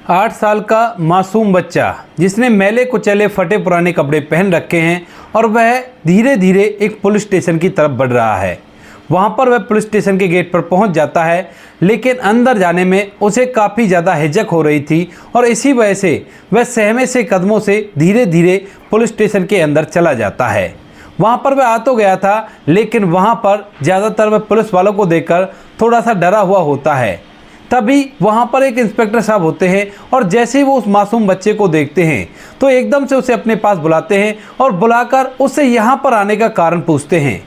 8 साल का मासूम बच्चा जिसने मैले कुचले फटे पुराने कपड़े पहन रखे हैं और वह धीरे धीरे एक पुलिस स्टेशन की तरफ बढ़ रहा है। वहां पर वह पुलिस स्टेशन के गेट पर पहुंच जाता है, लेकिन अंदर जाने में उसे काफ़ी ज़्यादा हिचक हो रही थी और इसी वजह से वह सहमे से कदमों से धीरे धीरे पुलिस स्टेशन के अंदर चला जाता है। वहां पर वह आ तो गया था, लेकिन वहां पर ज़्यादातर वह पुलिस वालों को देखकर थोड़ा सा डरा हुआ होता है। तभी वहां पर एक इंस्पेक्टर साहब होते हैं और जैसे ही वो उस मासूम बच्चे को देखते हैं तो एकदम से उसे अपने पास बुलाते हैं और बुलाकर उससे यहाँ पर आने का कारण पूछते हैं।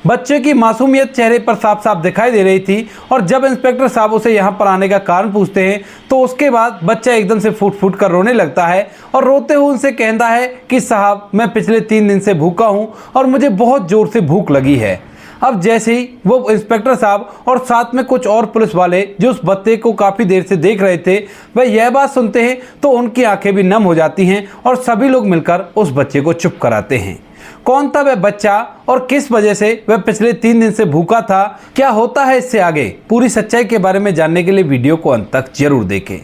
बच्चे की मासूमियत चेहरे पर साफ साफ दिखाई दे रही थी और जब इंस्पेक्टर साहब उसे यहाँ पर आने का कारण पूछते हैं तो उसके बाद बच्चा एकदम से फूट फूट कर रोने लगता है और रोते हुए उनसे कहता है कि साहब, मैं पिछले 3 दिन से भूखा हूँ और मुझे बहुत ज़ोर से भूख लगी है। अब जैसे ही वो इंस्पेक्टर साहब और साथ में कुछ और पुलिस वाले जो उस बच्चे को काफ़ी देर से देख रहे थे, वह यह बात सुनते हैं तो उनकी आंखें भी नम हो जाती हैं और सभी लोग मिलकर उस बच्चे को चुप कराते हैं। कौन था वह बच्चा और किस वजह से वह पिछले 3 दिन से भूखा था, क्या होता है इससे आगे, पूरी सच्चाई के बारे में जानने के लिए वीडियो को अंत तक जरूर देखें।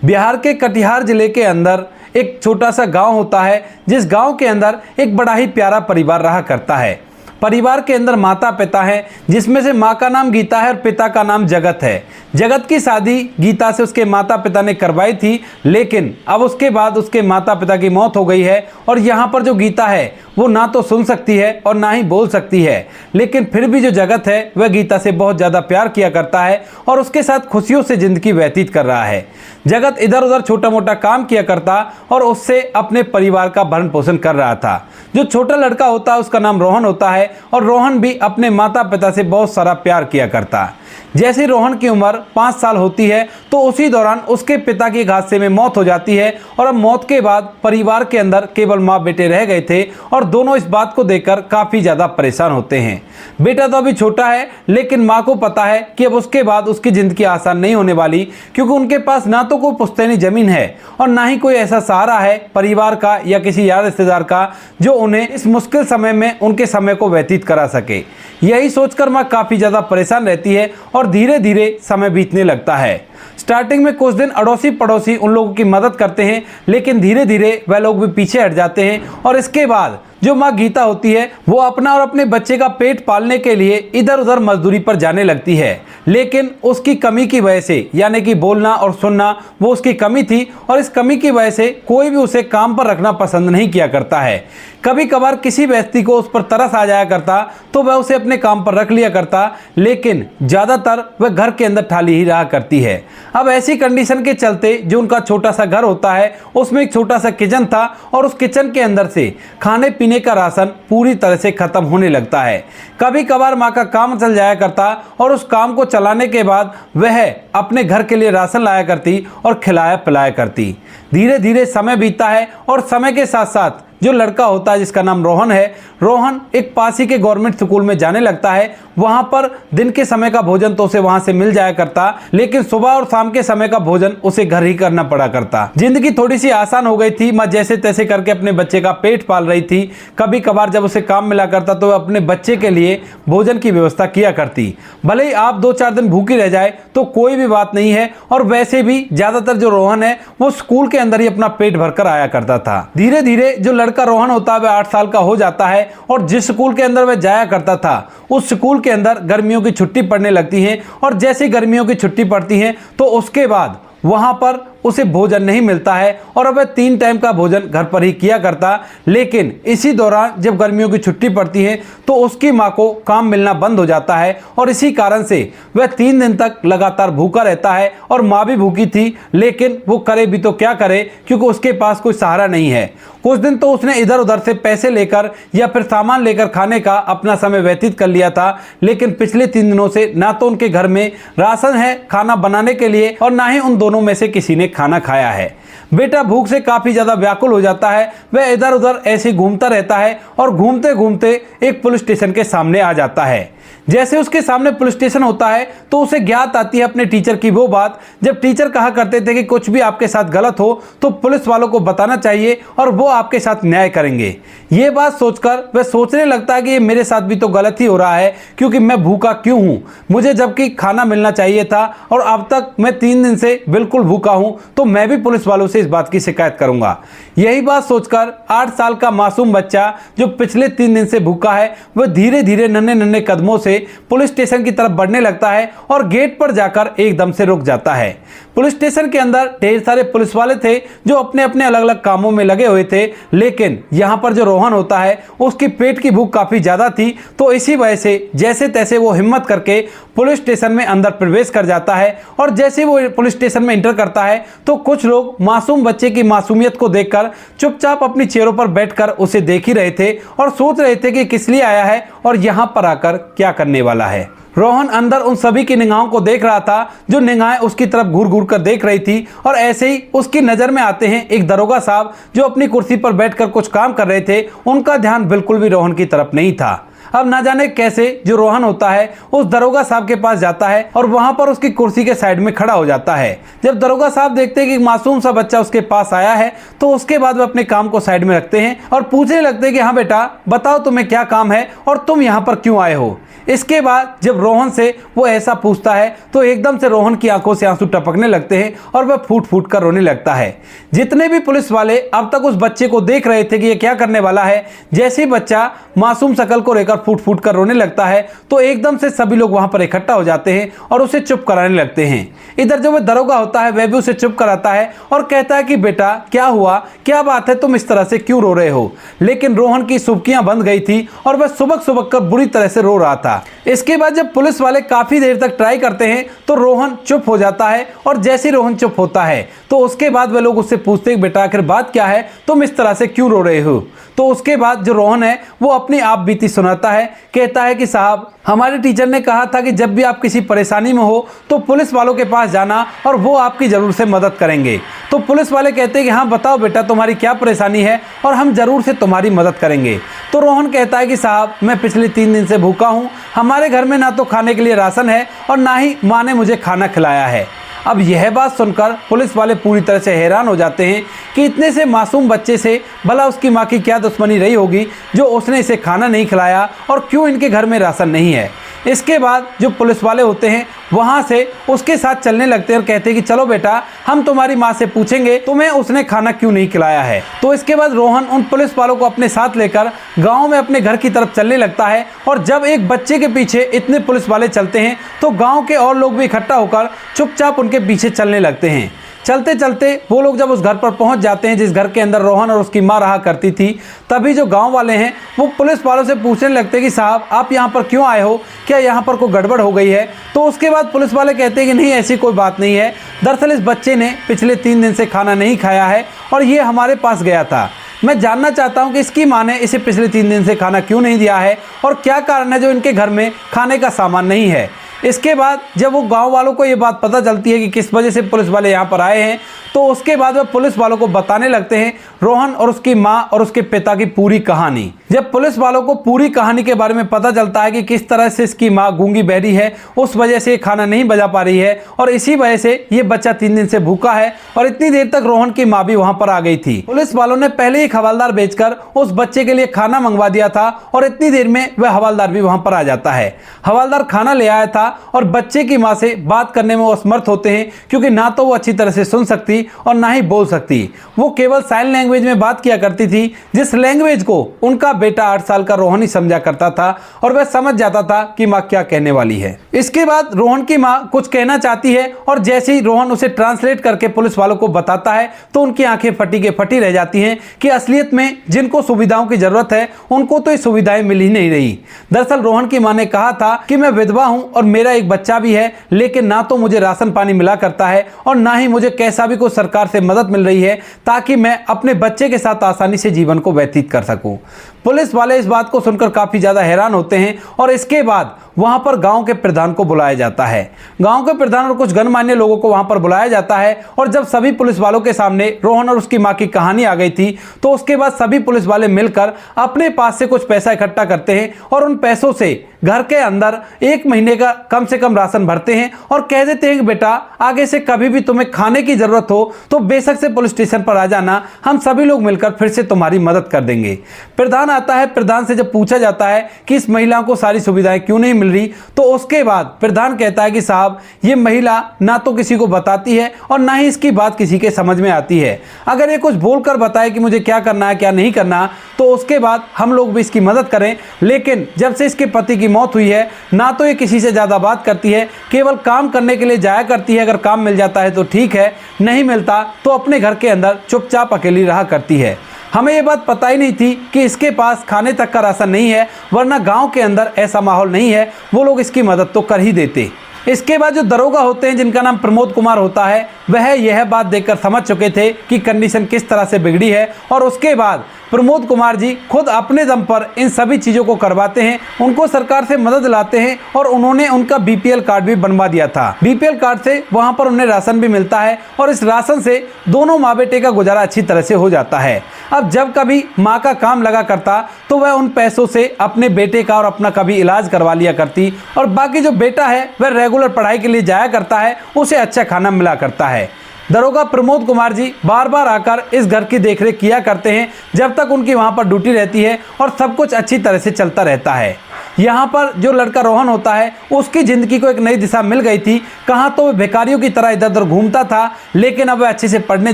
बिहार के कटिहार जिले के अंदर एक छोटा सा गाँव होता है, जिस गाँव के अंदर एक बड़ा ही प्यारा परिवार रहा करता है। परिवार के अंदर माता पिता हैं, जिसमें से माँ का नाम गीता है और पिता का नाम जगत है। जगत की शादी गीता से उसके माता पिता ने करवाई थी, लेकिन अब उसके बाद उसके माता पिता की मौत हो गई है और यहाँ पर जो गीता है वो ना तो सुन सकती है और ना ही बोल सकती है, लेकिन फिर भी जो जगत है वह गीता से बहुत ज़्यादा प्यार किया करता है और उसके साथ खुशियों से ज़िंदगी व्यतीत कर रहा है। जगत इधर उधर छोटा मोटा काम किया करता और उससे अपने परिवार का भरण पोषण कर रहा था। जो छोटा लड़का होता है उसका नाम रोहन होता है और रोहन भी अपने माता पिता से बहुत सारा प्यार किया करता। जैसे रोहन की उम्र 5 साल होती है तो उसी दौरान उसके पिता की हादसे में मौत हो जाती है और अब मौत के बाद परिवार के अंदर केवल माँ बेटे रह गए थे और दोनों इस बात को देखकर काफ़ी ज़्यादा परेशान होते हैं। बेटा तो अभी छोटा है, लेकिन माँ को पता है कि अब उसके बाद उसकी ज़िंदगी आसान नहीं होने वाली, क्योंकि उनके पास ना तो कोई पुश्तैनी ज़मीन है और ना ही कोई ऐसा सहारा है परिवार का या किसी यार रिश्तेदार का जो उन्हें इस मुश्किल समय में उनके समय को व्यतीत करा सके। यही सोचकर माँ काफ़ी ज़्यादा परेशान रहती है और धीरे धीरे समय बीतने लगता है। स्टार्टिंग में कुछ दिन अड़ोसी पड़ोसी उन लोगों की मदद करते हैं, लेकिन धीरे धीरे वह लोग भी पीछे हट जाते हैं और इसके बाद जो माँ गीता होती है वो अपना और अपने बच्चे का पेट पालने के लिए इधर उधर मजदूरी पर जाने लगती है, लेकिन उसकी कमी की वजह से, यानी कि बोलना और सुनना, वो उसकी कमी थी और इस कमी की वजह से कोई भी उसे काम पर रखना पसंद नहीं किया करता है। कभी कभार किसी व्यक्ति को उस पर तरस आ जाया करता तो वह उसे अपने काम पर रख लिया करता, लेकिन ज़्यादातर वह घर के अंदर ठाली ही रहा करती है। अब ऐसी कंडीशन के चलते जो उनका छोटा सा घर होता है उसमें एक छोटा सा किचन था और उस किचन के अंदर से खाने पीने का राशन पूरी तरह से खत्म होने लगता है। कभी कभार माँ का काम चल जाया करता और उस काम को चलाने के बाद वह अपने घर के लिए राशन लाया करती और खिलाया पिलाया करती। धीरे धीरे समय बीतता है और समय के साथ साथ जो लड़का होता है जिसका नाम रोहन है, रोहन एक पास ही के गवर्नमेंट स्कूल में जाने लगता है। वहां पर दिन के समय का भोजन तो उसे वहां से मिल जाया करता, लेकिन सुबह और शाम के समय का भोजन उसे घर ही करना पड़ा करता। जिंदगी थोड़ी सी आसान हो गई थी, माँ जैसे तैसे करके अपने बच्चे का पेट पाल रही थी। कभी कभार जब उसे काम मिला करता तो वह अपने बच्चे के लिए भोजन की व्यवस्था किया करती। भले ही आप 2-4 दिन भूखी रह जाए तो कोई भी बात नहीं है, और वैसे भी ज्यादातर जो रोहन है वो स्कूल के अंदर ही अपना पेट भरकर आया करता था। धीरे धीरे जो लड़का रोहन होता है वह 8 साल का हो जाता है और जिस स्कूल के अंदर वह जाया करता था उस स्कूल के अंदर गर्मियों की छुट्टी पड़ने लगती है और जैसे गर्मियों की छुट्टी पड़ती है तो उसके बाद वहां पर उसे भोजन नहीं मिलता है और अब वह 3 टाइम का भोजन घर पर ही किया करता। लेकिन इसी दौरान जब गर्मियों की छुट्टी पड़ती है तो उसकी माँ को काम मिलना बंद हो जाता है और इसी कारण से वह 3 दिन तक लगातार भूखा रहता है और माँ भी भूखी थी, लेकिन वो करे भी तो क्या करे, क्योंकि उसके पास कोई सहारा नहीं है। कुछ दिन तो उसने इधर उधर से पैसे लेकर या फिर सामान लेकर खाने का अपना समय व्यतीत कर लिया था, लेकिन पिछले 3 दिनों से ना तो उनके घर में राशन है खाना बनाने के लिए और ना ही उन दोनों में से किसी ने खाना खाया है। बेटा भूख से काफी ज्यादा व्याकुल हो जाता है, वह इधर उधर ऐसे घूमता रहता है और घूमते घूमते एक पुलिस स्टेशन के सामने आ जाता है। जैसे उसके सामने पुलिस स्टेशन होता है तो उसे ज्ञात आती है अपने टीचर की वो बात, जब टीचर कहा करते थे कि कुछ भी आपके साथ गलत हो तो पुलिस वालों को बताना चाहिए और वो आपके साथ न्याय करेंगे। ये बात सोचकर वह सोचने लगता है कि ये मेरे साथ भी तो गलत ही हो रहा है, क्योंकि मैं भूखा क्यों हूं, मुझे जबकि खाना मिलना चाहिए था और अब तक मैं 3 दिन से बिल्कुल भूखा हूं, तो मैं भी पुलिस वालों से इस बात की शिकायत करूंगा। यही बात सोचकर 8 साल का मासूम बच्चा जो पिछले 3 दिन से भूखा है वह धीरे धीरे नन्हे नन्हे कदमों से पुलिस स्टेशन की तरफ बढ़ने लगता है और गेट पर जाकर एकदम से रुक जाता है। पुलिस स्टेशन के अंदर ढेर सारे पुलिस वाले थे जो अपने अपने अलग अलग कामों में लगे हुए थे, लेकिन यहाँ पर जो रोहन होता है उसकी पेट की भूख काफी ज्यादा थी, तो इसी वजह से जैसे तैसे वो हिम्मत करके पुलिस स्टेशन में अंदर प्रवेश कर जाता है। और जैसे वो पुलिस स्टेशन में इंटर करता है तो कुछ लोग मासूम बच्चे की मासूमियत को देखकर चुपचाप अपनी चेयरों पर बैठकर उसे देख ही रहे थे और सोच रहे थे कि किस लिए आया है और यहाँ पर आकर क्या करने वाला है। रोहन अंदर उन सभी की निगाहों को देख रहा था जो निगाहें उसकी तरफ घूर घूर कर देख रही थी, और ऐसे ही उसकी नज़र में आते हैं एक दरोगा साहब जो अपनी कुर्सी पर बैठकर कुछ काम कर रहे थे। उनका ध्यान बिल्कुल भी रोहन की तरफ नहीं था। अब ना जाने कैसे जो रोहन होता है उस दरोगा साहब के पास जाता है और वहां पर उसकी कुर्सी के साइड में खड़ा हो जाता है। जब दरोगा साहब देखते हैं कि मासूम सा बच्चा उसके पास आया है तो उसके बाद वो अपने काम को साइड में रखते हैं और पूछने लगते हैं कि हाँ बेटा बताओ तुम्हें क्या काम है और तुम यहाँ पर क्यों आए हो। इसके बाद जब रोहन से वो ऐसा पूछता है तो एकदम से रोहन की आंखों से आंसू टपकने लगते हैं और वह फूट फूट कर रोने लगता है। जितने भी पुलिस वाले अब तक उस बच्चे को देख रहे थे कि ये क्या करने वाला है, जैसे ही बच्चा मासूम शकल को लेकर फूट फूट कर रोने लगता है तो एकदम से सभी लोग वहां पर इकट्ठा हो जाते हैं और उसे चुप कराने लगते हैं। इधर जो वह दरोगा होता है वह भी उसे चुप कराता है और कहता है कि बेटा क्या हुआ, क्या बात है, तुम इस तरह से क्यों रो रहे हो। लेकिन रोहन की सुबकियां बंद गई थी और वह सुबक सुबक कर बुरी तरह से रो रहा था। इसके बाद जब पुलिस वाले काफी देर तक ट्राई करते हैं तो रोहन चुप हो जाता है, और जैसे रोहन चुप होता है तो उसके बाद वे लोग उससे पूछते हैं बेटा आखिर बात क्या है, तुम इस तरह से क्यों रो रहे हो। तो उसके बाद जो रोहन है वो अपनी आप बीती सुनाता है, कहता है कि साहब हमारे टीचर ने कहा था कि जब भी आप किसी परेशानी में हो तो पुलिस वालों के पास जाना और वो आपकी जरूर से मदद करेंगे। तो पुलिस वाले कहते हैं कि हाँ बताओ बेटा तुम्हारी क्या परेशानी है और हम जरूर से तुम्हारी मदद करेंगे। तो रोहन कहता है कि साहब मैं पिछले 3 दिन से भूखा हूँ, हमारे घर में ना तो खाने के लिए राशन है और ना ही माँ ने मुझे खाना खिलाया है। अब यह बात सुनकर पुलिस वाले पूरी तरह से हैरान हो जाते हैं कि इतने से मासूम बच्चे से भला उसकी माँ की क्या दुश्मनी रही होगी जो उसने इसे खाना नहीं खिलाया और क्यों इनके घर में राशन नहीं है। इसके बाद जो पुलिस वाले होते हैं वहां से उसके साथ चलने लगते हैं और कहते हैं कि चलो बेटा हम तुम्हारी माँ से पूछेंगे तुम्हें उसने खाना क्यों नहीं खिलाया है। तो इसके बाद रोहन उन पुलिस वालों को अपने साथ लेकर गांव में अपने घर की तरफ चलने लगता है, और जब एक बच्चे के पीछे इतने पुलिस वाले चलते हैं तो गांव के और लोग भी इकट्ठा होकर चुपचाप उनके पीछे चलने लगते हैं। चलते चलते वो लोग जब उस घर पर पहुंच जाते हैं जिस घर के अंदर रोहन और उसकी मां रहा करती थी, तभी जो गांव वाले हैं वो पुलिस वालों से पूछने लगते हैं कि साहब आप यहां पर क्यों आए हो, क्या यहां पर कोई गड़बड़ हो गई है। तो उसके बाद पुलिस वाले कहते हैं कि नहीं ऐसी कोई बात नहीं है, दरअसल इस बच्चे ने पिछले 3 दिन से खाना नहीं खाया है और ये हमारे पास गया था। मैं जानना चाहता हूं कि इसकी मां ने इसे पिछले 3 दिन से खाना क्यों नहीं दिया है और क्या कारण है जो इनके घर में खाने का सामान नहीं है। इसके बाद जब वो गांव वालों को ये बात पता चलती है कि किस वजह से पुलिस वाले यहाँ पर आए हैं तो उसके बाद वह पुलिस वालों को बताने लगते हैं रोहन और उसकी माँ और उसके पिता की पूरी कहानी। जब पुलिस वालों को पूरी कहानी के बारे में पता चलता है कि किस तरह से इसकी माँ गूंगी बहरी है, उस वजह से खाना नहीं बजा पा रही है और इसी वजह से ये बच्चा 3 दिन से भूखा है और इतनी देर तक रोहन की माँ भी वहां पर आ गई थी। पुलिस वालों ने पहले ही हवालदार भेजकर उस बच्चे के लिए खाना मंगवा दिया था और इतनी देर में वह हवालदार भी वहां पर आ जाता है। हवालदार खाना ले आया था और बच्चे की माँ से बात करने में वो असमर्थ होते हैं, क्योंकि ना तो वो अच्छी तरह से सुन सकती और ना ही बोल सकती। वो केवल साइन लैंग्वेज में बात किया करती थी, जिस लैंग्वेज को उनका बेटा 8 साल का रोहन ही समझा करता था और वह समझ जाता था कि माँ क्या कहने वाली है। इसके बाद रोहन की माँ कुछ कहना चाहती है और जैसे ही रोहन उसे ट्रांसलेट करके पुलिस वालों को बताता है तो उनकी आंखें फटी के फटी रह जाती हैं कि असलियत में जिनको सुविधाओं की जरूरत है उनको तो ये सुविधाएं मिल ही नहीं रही। दरअसल रोहन की माँ ने कहा था कि मैं विधवा हूं और मेरा एक बच्चा भी है, लेकिन ना तो मुझे राशन पानी मिला करता है और ना ही मुझे कैसा भी कोई सरकार से मदद मिल रही है ताकि मैं अपने बच्चे के साथ आसानी से जीवन को व्यतीत कर सकूं। पुलिस वाले इस बात को सुनकर काफी ज्यादा हैरान होते हैं और इसके बाद वहां पर गांव के प्रधान को बुलाया जाता है। गांव के प्रधान और कुछ गणमान्य लोगों को वहां पर बुलाया जाता है और जब सभी पुलिस वालों के सामने रोहन और उसकी मां की कहानी आ गई थी तो उसके बाद सभी पुलिस वाले मिलकर अपने पास से कुछ पैसा इकट्ठा करते हैं और उन पैसों से घर के अंदर 1 महीने का कम से कम राशन भरते हैं और कह देते हैं कि बेटा आगे से कभी भी तुम्हें खाने की जरूरत हो तो बेशक से पुलिस स्टेशन पर आ जाना, हम सभी लोग मिलकर फिर से तुम्हारी मदद कर देंगे। प्रधान आता है, प्रधान से जब पूछा जाता है कि इस महिला को सारी सुविधाएं क्यों नहीं मिल रही, तो उसके बाद प्रधान कहता है कि साहब ये महिला ना तो किसी को बताती है और ना ही इसकी बात किसी के समझ में आती है। अगर ये कुछ बोलकर बताए कि मुझे क्या करना है क्या नहीं करना, तो उसके बाद हम लोग भी इसकी मदद करें। लेकिन जब से इसके पति की मौत हुई है ना तो ये किसी से ज़्यादा बात करती है, केवल काम करने के लिए जाया करती है। अगर काम मिल जाता है तो ठीक है, नहीं मिलता तो अपने घर के अंदर चुपचाप अकेली रहा करती है। हमें ये बात पता ही नहीं थी कि इसके पास खाने तक का राशन नहीं है, वरना गांव के अंदर ऐसा माहौल नहीं है, वो लोग इसकी मदद तो कर ही देते। इसके बाद जो दरोगा होते हैं जिनका नाम प्रमोद कुमार होता है, वह यह बात देखकर समझ चुके थे कि कंडीशन किस तरह से बिगड़ी है और उसके बाद प्रमोद कुमार जी खुद अपने दम पर इन सभी चीज़ों को करवाते हैं, उनको सरकार से मदद लाते हैं और उन्होंने उनका बीपीएल कार्ड भी बनवा दिया था। बीपीएल कार्ड से वहां पर उन्हें राशन भी मिलता है और इस राशन से दोनों माँ बेटे का गुजारा अच्छी तरह से हो जाता है। अब जब कभी माँ का काम लगा करता तो वह उन पैसों से अपने बेटे का और अपना कभी इलाज करवा लिया करती और बाकी जो बेटा है वह रेगुलर पढ़ाई के लिए जाया करता है, उसे अच्छा खाना मिला करता है। दरोगा प्रमोद कुमार जी बार बार आकर इस घर की देखरेख किया करते हैं जब तक उनकी वहां पर ड्यूटी रहती है और सब कुछ अच्छी तरह से चलता रहता है। यहाँ पर जो लड़का रोहन होता है उसकी ज़िंदगी को एक नई दिशा मिल गई थी। कहाँ तो वह भिखारियों की तरह इधर उधर घूमता था, लेकिन अब वह अच्छे से पढ़ने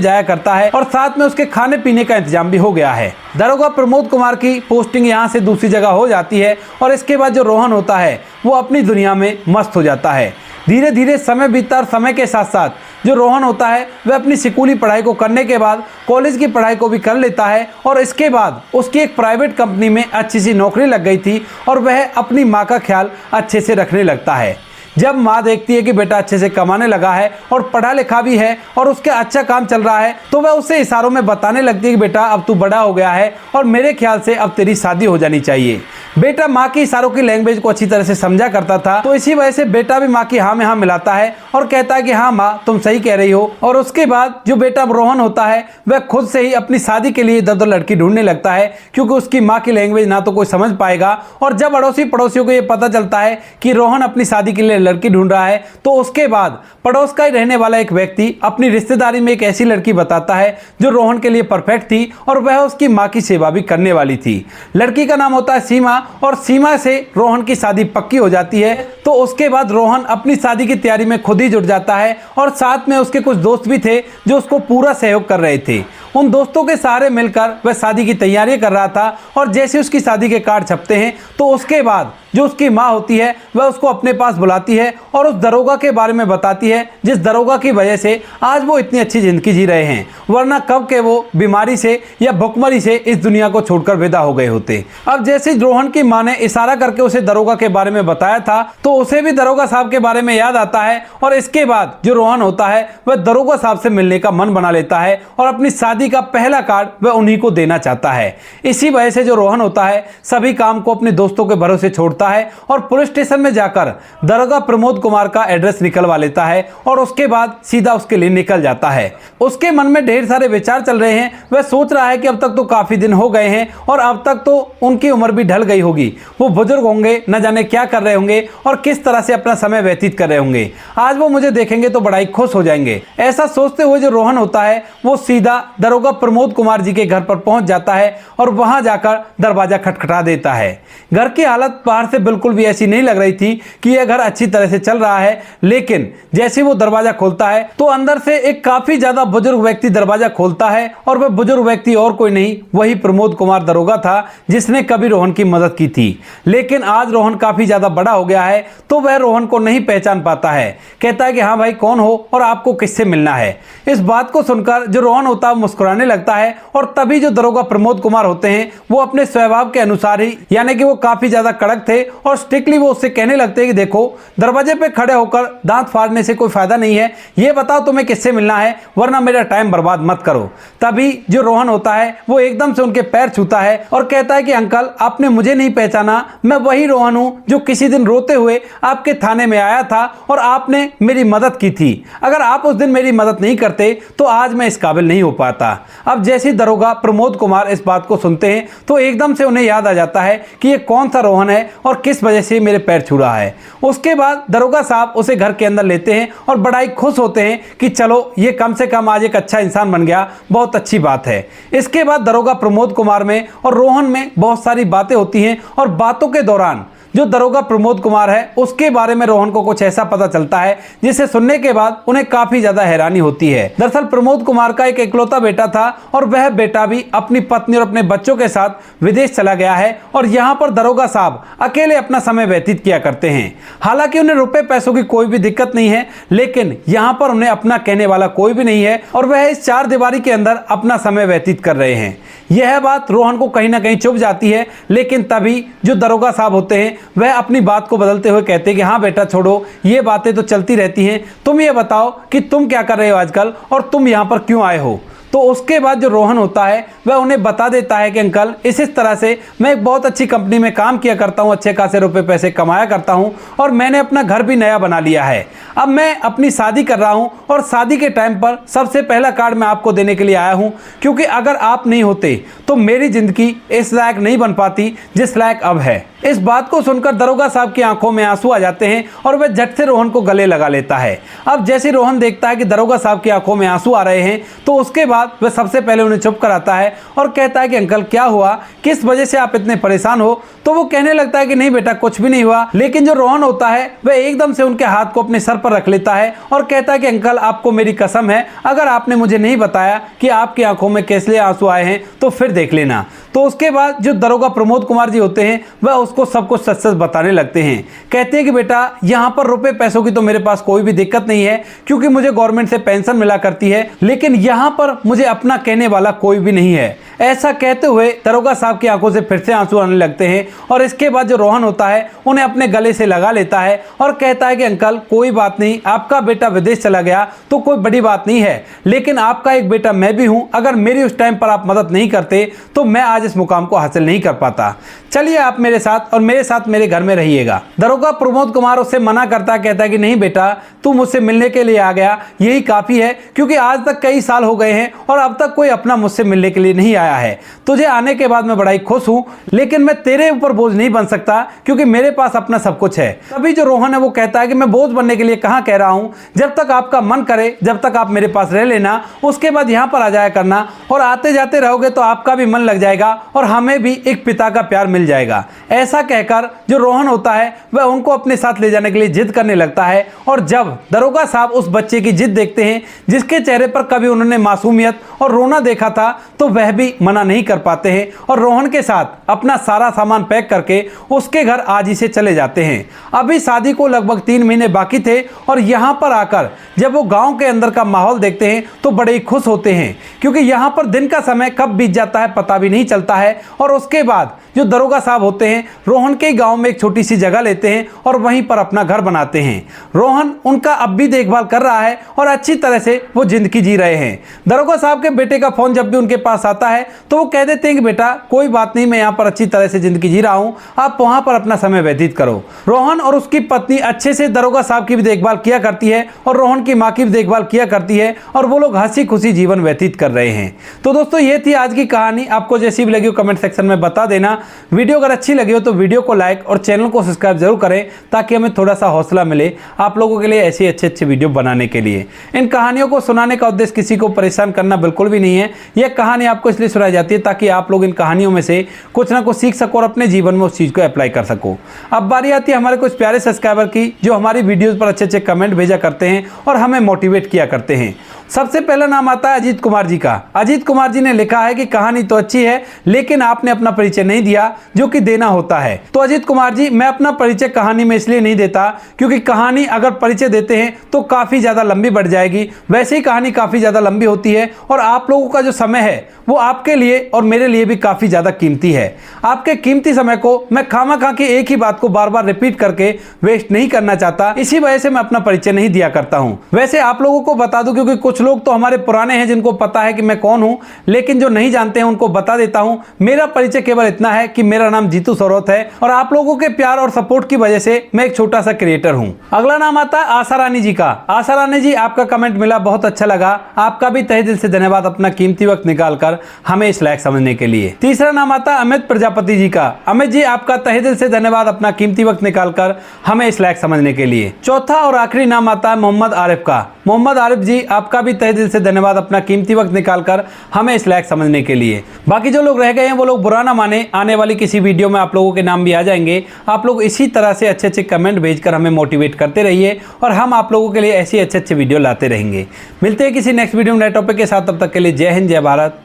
जाया करता है और साथ में उसके खाने पीने का इंतजाम भी हो गया है। दरोगा प्रमोद कुमार की पोस्टिंग यहाँ से दूसरी जगह हो जाती है और इसके बाद जो रोहन होता है वो अपनी दुनिया में मस्त हो जाता है। धीरे धीरे समय बीतता और समय के साथ साथ जो रोहन होता है वह अपनी स्कूली पढ़ाई को करने के बाद कॉलेज की पढ़ाई को भी कर लेता है और इसके बाद उसकी एक प्राइवेट कंपनी में अच्छी सी नौकरी लग गई थी और वह अपनी माँ का ख्याल अच्छे से रखने लगता है। जब माँ देखती है कि बेटा अच्छे से कमाने लगा है और पढ़ा लिखा भी है और उसका अच्छा काम चल रहा है, तो वह उसे इशारों में बताने लगती है कि बेटा अब तू बड़ा हो गया है और मेरे ख्याल से अब तेरी शादी हो जानी चाहिए। बेटा माँ की इशारों की लैंग्वेज को अच्छी तरह से समझा करता था, तो इसी वजह से बेटा भी माँ की हाँ में हाँ मिलाता है और कहता है कि हाँ माँ तुम सही कह रही हो। और उसके बाद जो बेटा रोहन होता है वह खुद से ही अपनी शादी के लिए इधर उधर लड़की ढूंढने लगता है, क्योंकि उसकी माँ की लैंग्वेज ना तो कोई समझ पाएगा। और जब अड़ोसी पड़ोसियों को ये पता चलता है कि रोहन अपनी शादी के लिए लड़की ढूंढ रहा है, तो उसके बाद पड़ोस का ही रहने वाला एक व्यक्ति अपनी रिश्तेदारी में एक ऐसी लड़की बताता है जो रोहन के लिए परफेक्ट थी और वह उसकी माँ की सेवा भी करने वाली थी। लड़की का नाम होता है सीमा और सीमा से रोहन की शादी पक्की हो जाती है। तो उसके बाद रोहन अपनी शादी की तैयारी में खुद ही जुट जाता है और साथ में उसके कुछ दोस्त भी थे जो उसको पूरा सहयोग कर रहे थे। उन दोस्तों के सहारे मिलकर वह शादी की तैयारी कर रहा था और जैसे उसकी शादी के कार्ड छपते हैं तो उसके बाद जो उसकी माँ होती है वह उसको अपने पास बुलाती है और उस दरोगा के बारे में बताती है जिस दरोगा की वजह से आज वो इतनी अच्छी ज़िंदगी जी रहे हैं, वरना कब के वो बीमारी से या भुखमरी से इस दुनिया को छोड़कर विदा हो गए होते। अब जैसे रोहन की माँ ने इशारा करके उसे दरोगा के बारे में बताया था तो उसे भी दरोगा साहब के बारे में याद आता है और इसके बाद जो रोहन होता है वह दरोगा साहब से मिलने का मन बना लेता है और अपनी शादी का पहला कार्ड वह उन्हीं को देना चाहता है। इसी वजह से जो रोहन होता है सभी काम को अपने दोस्तों के भरोसे छोड़ता है और पुलिस स्टेशन में जाकर दरोगा प्रमोद कुमार का एड्रेस निकलवा लेता है और उसके बाद सीधा उसके लिए निकल जाता है। उसके मन में ढेर सारे विचार चल रहे हैं। वह सोच रहा है कि अब तक तो काफी दिन हो गए हैं और अब तक तो उनकी उम्र भी ढल गई होगी, वो बुजुर्ग होंगे, न जाने क्या कर रहे होंगे और किस तरह से अपना समय व्यतीत कर रहे होंगे। आज वो मुझे देखेंगे तो बड़ा ही खुश हो जाएंगे। ऐसा सोचते हुए जो रोहन होता है वो सीधा दरोगा प्रमोद कुमार जी के घर पर पहुंच जाता है और वहां जाकर दरवाजा खटखटा देता है। घर की हालत बाहर से बिल्कुल भी ऐसी नहीं लग रही थी कि यह घर अच्छी तरह से चल रहा है, लेकिन जैसे वो दरवाजा खोलता है तो अंदर से एक काफी ज्यादा बुजुर्ग व्यक्ति दरवाजा खोलता है और वह बुजुर्ग व्यक्ति और कोई नहीं, वही प्रमोद कुमार दरोगा था जिसने कभी रोहन की मदद की थी। लेकिन आज रोहन काफी ज्यादा बड़ा हो गया है तो वह रोहन को नहीं पहचान पाता है। कहता है कि हाँ भाई कौन हो और आपको किससे मिलना है। इस बात को सुनकर जो रोहन होता है मुस्कुराने लगता है और तभी जो दरोगा प्रमोद कुमार होते हैं वो अपने स्वभाव के अनुसार ही, यानी कि वो काफी ज्यादा कड़क थे और स्ट्रिक्टली वो उससे कहने लगते हैं कि देखो दरवाजे पे खड़े होकर दांत फाड़ने से कोई फायदा नहीं है, ये बताओ तुम्हें किससे मिलना है वरना मेरा टाइम बर्बाद मत करो। तभी जो रोहन होता है वो एकदम से उनके पैर छूता है और कहता है कि अंकल आपने मुझे नहीं पहचाना, मैं वही रोहन हूं जो किसी दिन रोते हुए आपके थाने में आया था और आपने मेरी मदद की थी। अगर आप उस दिन मेरी मदद नहीं करते तो आज मैं इस काबिल नहीं हो पाता। अब जैसे दरोगा प्रमोद कुमार इस बात को सुनते हैं तो एकदम से उन्हें याद आ जाता है कि ये कौन सा रोहन है और किस वजह से मेरे पैर छू रहा है। उसके बाद दरोगा साहब उसे घर के अंदर लेते हैं और बड़ा ही खुश होते हैं कि चलो ये कम से कम आज एक अच्छा इंसान बन गया, बहुत अच्छी बात है। इसके बाद दरोगा प्रमोद कुमार में और रोहन में बहुत सारी बातें होती हैं और बातों के दौरान जो दरोगा प्रमोद कुमार है उसके बारे में रोहन को कुछ ऐसा पता चलता है जिसे सुनने के बाद उन्हें काफी ज्यादा हैरानी होती है। दरअसल प्रमोद कुमार का एक इकलौता बेटा था और वह बेटा भी अपनी पत्नी और अपने बच्चों के साथ विदेश चला गया है और यहाँ पर दरोगा साहब अकेले अपना समय व्यतीत किया करते हैं। हालांकि उन्हें रुपए पैसों की कोई भी दिक्कत नहीं है, लेकिन यहाँ पर उन्हें अपना कहने वाला कोई भी नहीं है और वह इस चार दीवारी के अंदर अपना समय व्यतीत कर रहे हैं। यह बात रोहन को कहीं ना कहीं चुभ जाती है, लेकिन तभी जो दरोगा साहब होते हैं वह अपनी बात को बदलते हुए कहते हैं कि हाँ बेटा छोड़ो, ये बातें तो चलती रहती हैं, तुम ये बताओ कि तुम क्या कर रहे हो आजकल और तुम यहाँ पर क्यों आए हो। तो उसके बाद जो रोहन होता है वह उन्हें बता देता है कि अंकल इस तरह से मैं एक बहुत अच्छी कंपनी में काम किया करता हूँ, अच्छे खासे रुपए पैसे कमाया करता हूँ और मैंने अपना घर भी नया बना लिया है। अब मैं अपनी शादी कर रहा हूँ और शादी के टाइम पर सबसे पहला कार्ड मैं आपको देने के लिए आया हूँ, क्योंकि अगर आप नहीं होते तो मेरी जिंदगी इस लायक नहीं बन पाती जिस लायक अब है। इस बात को सुनकर दरोगा साहब की आंखों में आंसू आ जाते हैं और वह झट से रोहन को गले लगा लेता है। अब जैसे रोहन देखता है कि दरोगा साहब की आंखों में आंसू आ रहे हैं तो उसके बाद वह सबसे पहले उन्हें चुप कराता है और कहता है कि अंकल क्या हुआ, किस वजह से आप इतने परेशान हो। तो वो कहने लगता है कि नहीं बेटा कुछ भी नहीं हुआ, लेकिन जो रोहन होता है वह एकदम से उनके हाथ को अपने सर पर रख लेता है और कहता है कि अंकल आपको मेरी कसम है, अगर आपने मुझे नहीं बताया कि आपकी आंखों में किस लिए आंसू आए हैं तो फिर देख लेना। तो उसके बाद जो दरोगा प्रमोद कुमार जी होते हैं वह उसको सब कुछ सच सच बताने लगते हैं। कहते हैं कि बेटा यहाँ पर रुपए पैसों की तो मेरे पास कोई भी दिक्कत नहीं है, क्योंकि मुझे गवर्नमेंट से पेंशन मिला करती है, लेकिन यहाँ पर मुझे अपना कहने वाला कोई भी नहीं है। ऐसा कहते हुए दरोगा साहब की आंखों से फिर से आंसू आने लगते हैं और इसके बाद जो रोहन होता है उन्हें अपने गले से लगा लेता है और कहता है कि अंकल कोई बात नहीं, आपका बेटा विदेश चला गया तो कोई बड़ी बात नहीं है, लेकिन आपका एक बेटा मैं भी हूं, अगर मेरी उस टाइम पर आप मदद नहीं करते तो मैं आज इस मुकाम को हासिल नहीं कर पाता। चलिए आप मेरे साथ और मेरे साथ मेरे घर में रहिएगा। दरोगा प्रमोद कुमार उससे मना करता है, कहता है कि नहीं बेटा तू मुझसे मिलने के लिए आ गया यही काफी है, क्योंकि आज तक कई साल हो गए हैं और अब तक कोई अपना मुझसे मिलने के लिए नहीं आया है। तुझे आने के बाद मैं बड़ा ही खुश हूं, लेकिन मैं तेरे ऊपर बोझ नहीं बन सकता क्योंकि मेरे पास अपना सब कुछ है। तभी जो रोहन है वो कहता है कि मैं बोझ बनने के लिए कहां कह रहा हूं, जब तक आपका मन करे जब तक आप मेरे पास रह लेना, उसके बाद यहां पर आ जाया करना और आते जाते रहोगे तो आपका भी मन लग जाएगा और हमें भी एक पिता का प्यार मिल जाएगा। ऐसा कहकर जो रोहन होता है वह उनको अपने साथ ले जाने के लिए जिद करने लगता है और जब दरोगा साहब उस बच्चे की जिद देखते हैं जिसके चेहरे पर कभी उन्होंने मासूमियत और रोना देखा था, तो वह भी मना नहीं कर पाते हैं और रोहन के साथ अपना सारा सामान पैक करके उसके घर आज ही से चले जाते हैं। अभी शादी को लगभग 3 महीने बाकी थे और यहाँ पर आकर जब वो गांव के अंदर का माहौल देखते हैं तो बड़े ही खुश होते हैं, क्योंकि यहाँ पर दिन का समय कब बीत जाता है पता भी नहीं चलता है। और उसके बाद जो दरोगा साहब होते हैं रोहन के गांव में एक छोटी सी जगह लेते हैं और वहीं पर अपना घर बनाते हैं। रोहन उनका अब भी देखभाल कर रहा है और अच्छी तरह से वो जिंदगी जी रहे हैं। दरोगा साहब के बेटे का फोन जब भी उनके पास आता है तो वो कह देते हैं कि बेटा कोई बात नहीं, मैं यहाँ पर अच्छी तरह से जिंदगी जी रहा हूँ, आप वहां पर अपना समय व्यतीत करो। रोहन और उसकी पत्नी अच्छे से दरोगा साहब की भी देखभाल किया करती है और रोहन की माँ की भी देखभाल किया करती है और वो लोग हंसी खुशी जीवन व्यतीत कर रहे हैं। तो दोस्तों ये थी आज की कहानी। आपको जैसी भी लगी हो कमेंट सेक्शन में बता देना। वीडियो अगर अच्छी लगी हो तो वीडियो को लाइक और चैनल को सब्सक्राइब जरूर करें, ताकि हमें थोड़ा सा हौसला मिले आप लोगों के लिए ऐसे अच्छे वीडियो बनाने के लिए। इन कहानियों को सुनाने का उद्देश्य किसी को परेशान करना बिल्कुल भी नहीं है। यह कहानी आपको इसलिए सुनाई जाती है ताकि आप लोग इन कहानियों में से कुछ ना कुछ सीख सको और अपने जीवन में उस चीज को अप्लाई कर सको। अब बारी आती है हमारे कुछ प्यारे सब्सक्राइबर की, जो हमारी वीडियोस पर अच्छे कमेंट भेजा करते हैं और हमें मोटिवेट किया करते हैं। सबसे पहला नाम आता है अजीत कुमार जी का। अजीत कुमार जी ने लिखा है कि कहानी तो अच्छी है, लेकिन आपने अपना परिचय नहीं दिया जो कि देना होता है। तो अजीत कुमार जी, मैं अपना परिचय कहानी में इसलिए नहीं देता क्योंकि कहानी अगर परिचय देते हैं तो काफी ज्यादा लंबी बढ़ जाएगी। वैसे ही कहानी काफी ज्यादा लंबी होती है और आप लोगों का जो समय है वो आपके लिए और मेरे लिए भी काफी ज्यादा कीमती है। आपके कीमती समय को मैं खामा-खा के एक ही बात को बार बार रिपीट करके वेस्ट नहीं करना चाहता, इसी वजह से मैं अपना परिचय नहीं दिया करता हूं। वैसे आप लोगों को बता दूं, क्योंकि कुछ कुछ लोग तो हमारे पुराने हैं जिनको पता है कि मैं कौन हूं, लेकिन जो नहीं जानते हैं उनको बता देता हूं। मेरा परिचय केवल इतना है कि मेरा नाम जीतू सौरौत है और आप लोगों के प्यार और सपोर्ट की वजह से मैं एक छोटा सा क्रिएटर हूं। अगला नाम आता है आशा रानी जी का। आशा रानी जी, आपका कमेंट मिला, बहुत अच्छा लगा। आपका भी तहे दिल से धन्यवाद अपना कीमती वक्त निकालकर हमें इस लायक समझने के लिए। तीसरा नाम आता है अमित प्रजापति जी का। अमित जी, आपका तहे दिल से धन्यवाद अपना कीमती वक्त निकालकर हमें इस लायक समझने के लिए। चौथा और आखिरी नाम आता है मोहम्मद आरिफ का। मोहम्मद आरिफ जी, आपका भी तहे दिल से धन्यवाद अपना कीमती वक्त निकालकर हमें इस लायक समझने के लिए। बाकी जो लोग रह गए हैं वो लोग बुरा ना माने, आने वाली किसी वीडियो में आप लोगों के नाम भी आ जाएंगे। आप लोग इसी तरह से अच्छे अच्छे कमेंट भेजकर हमें मोटिवेट करते रहिए और हम आप लोगों के लिए ऐसी अच्छे अच्छे वीडियो लाते रहेंगे। मिलते हैं किसी नेक्स्ट वीडियो में नए टॉपिक के साथ। तब तक के लिए जय हिंद, जय भारत,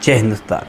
जय हिंदुस्तान।